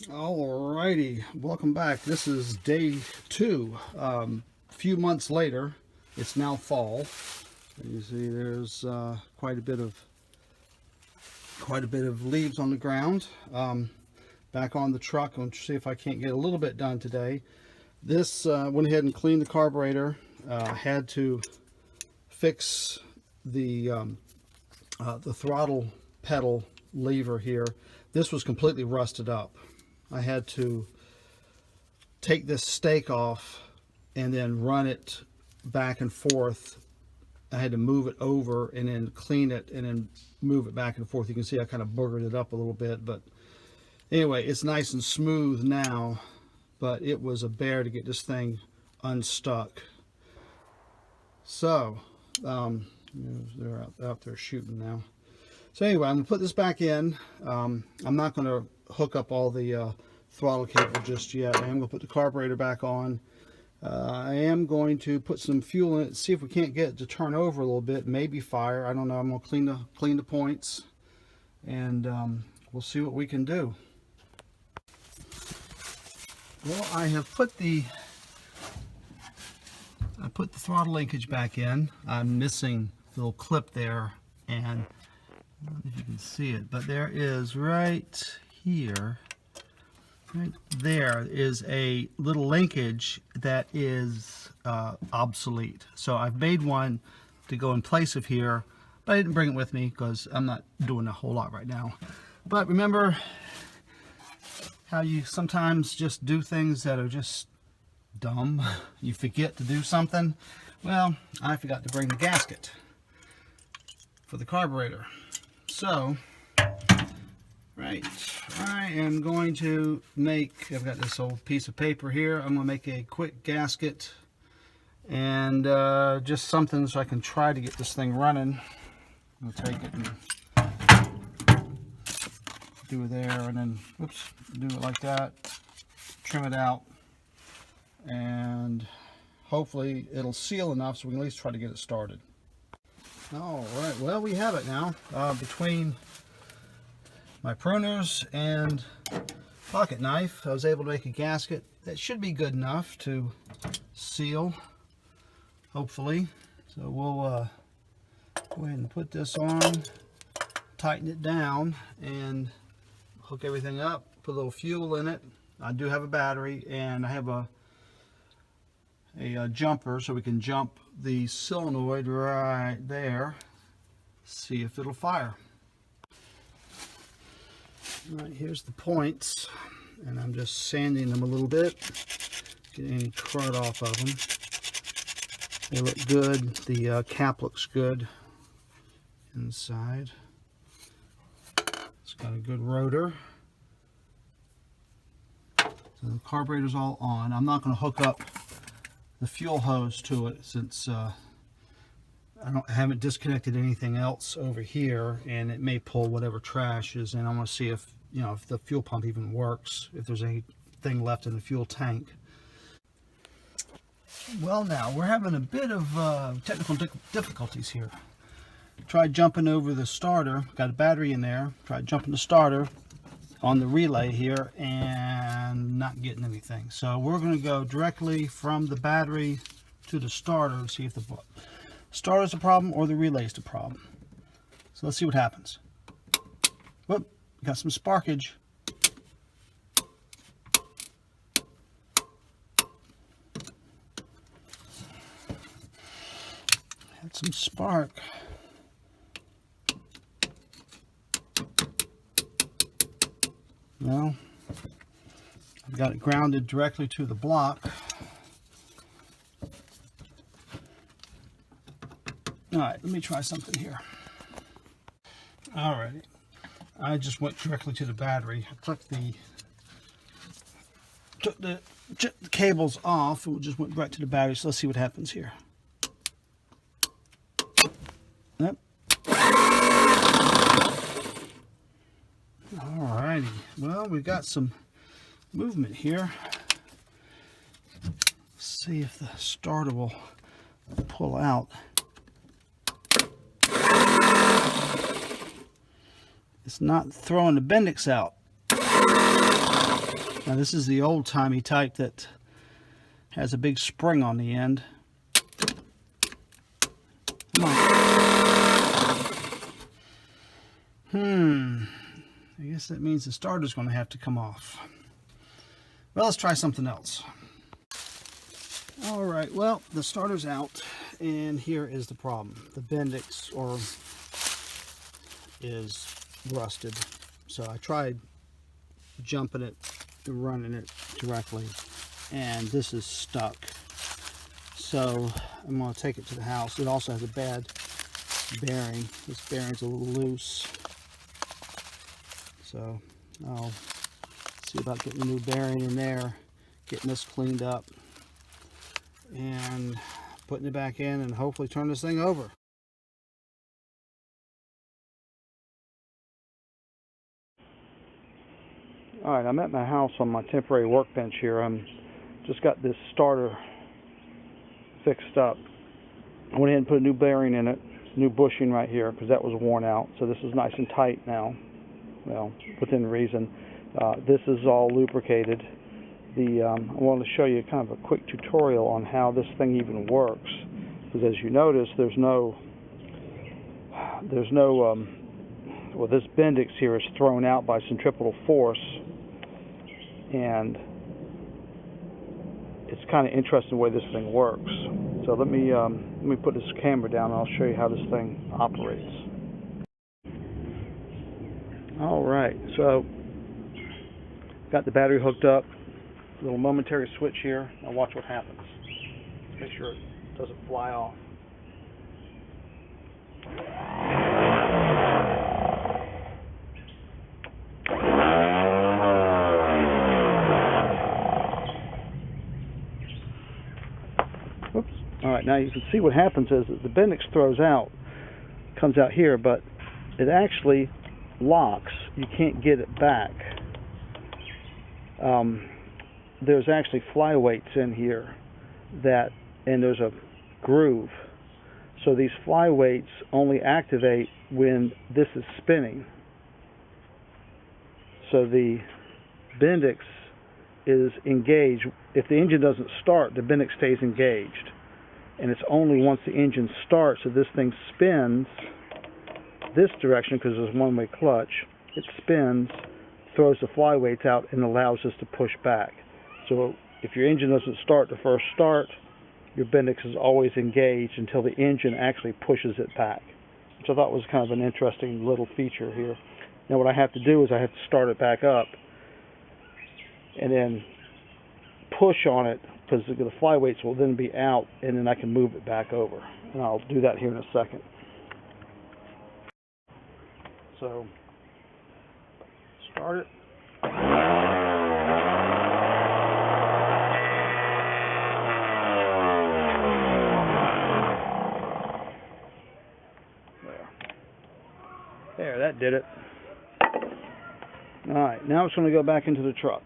Alrighty, welcome back. This is day 2. A few months later, it's now fall. You see, there's quite a bit of leaves on the ground. Back on the truck. I'm going to see if I can't get a little bit done today. This went ahead and cleaned the carburetor. Had to fix the throttle pedal lever here. This was completely rusted up. I had to take this stake off and then run it back and forth. I had to move it over and then clean it and then move it back and forth. You can see I kind of boogered it up a little bit, but anyway, it's nice and smooth now, but it was a bear to get this thing unstuck. So they're out there shooting now. So anyway, I'm going to put this back in. I'm not going to hook up all the throttle cable just yet. I am going to put the carburetor back on. I am going to put some fuel in it, see if we can't get it to turn over a little bit, maybe fire. I don't know. I'm going to clean the points, and we'll see what we can do. Well, I have put the throttle linkage back in. I'm missing the little clip there, and I don't know if you can see it, but there is right here, right there is a little linkage that is obsolete. So I've made one to go in place of here, but I didn't bring it with me because I'm not doing a whole lot right now. But remember how you sometimes just do things that are just dumb? You forget to do something. Well, I forgot to bring the gasket for the carburetor. So, right, I am going to make, I've got this old piece of paper here, I'm going to make a quick gasket and just something so I can try to get this thing running. I'll take it and do it there, and then, whoops, do it like that, trim it out, and hopefully it'll seal enough so we can at least try to get it started. All right, well, we have it now. Between my pruners and pocket knife, I was able to make a gasket that should be good enough to seal, hopefully. So we'll go ahead and put this on, tighten it down, and hook everything up, put a little fuel in it. I do have a battery, and I have a jumper so we can jump the solenoid right there, see if it'll fire. All right, here's the points, and I'm just sanding them a little bit, get any crud off of them. They look good. The cap looks good inside. It's got a good rotor. So the carburetor's all on. I'm not going to hook up the fuel hose to it since I haven't disconnected anything else over here, and it may pull whatever trash is in. I want to see if if the fuel pump even works, if there's anything left in the fuel tank. Well, now we're having a bit of technical difficulties here. Tried jumping over the starter, got a battery in there, tried jumping the starter on the relay here and not getting anything. So we're going to go directly from the battery to the starter and see if the starter's the problem or the relay's the problem. So let's see what happens. Whoop, got some sparkage. Had some spark. Well, I've got it grounded directly to the block. All right, let me try something here. All right, I just went directly to the battery. I took the cables off and just went right to the battery. So let's see what happens here. Yep. Alrighty, well, we've got some movement here. Let's see if the starter will pull out. It's not throwing the Bendix out. Now this is the old-timey type that has a big spring on the end. Come on. I guess that means the starter's going to have to come off. Well, let's try something else. All right, well, the starter's out, and here is the problem. The Bendix is rusted. So I tried jumping it and running it directly, and this is stuck. So I'm going to take it to the house. It also has a bad bearing. This bearing's a little loose. So I'll see about getting a new bearing in there, getting this cleaned up, and putting it back in, and hopefully turn this thing over. Alright, I'm at my house on my temporary workbench here. I'm just got this starter fixed up. I went ahead and put a new bearing in it, new bushing right here, because that was worn out. So this is nice and tight now. Well, within reason. This is all lubricated. I wanted to show you kind of a quick tutorial on how this thing even works. Because as you notice, there's no well, this Bendix here is thrown out by centripetal force, and it's kind of interesting the way this thing works. So let me put this camera down, and I'll show you how this thing operates. All right, so got the battery hooked up. Little momentary switch here. Now watch what happens. Make sure it doesn't fly off. Oops. All right, now you can see what happens is that the Bendix throws out, comes out here, but it actually locks. You can't get it back. There's actually flyweights in here and there's a groove. So these flyweights only activate when this is spinning. So the Bendix is engaged. If the engine doesn't start, the Bendix stays engaged. And it's only once the engine starts that this thing spins this direction, because there's a one-way clutch. It spins, throws the flyweights out, and allows us to push back. So if your engine doesn't start the first start, your Bendix is always engaged until the engine actually pushes it back, which I thought was kind of an interesting little feature here. Now what I have to do is I have to start it back up and then push on it, because the flyweights will then be out, and then I can move it back over. And I'll do that here in a second. So start it. There, that did it. Alright, now it's going to go back into the truck.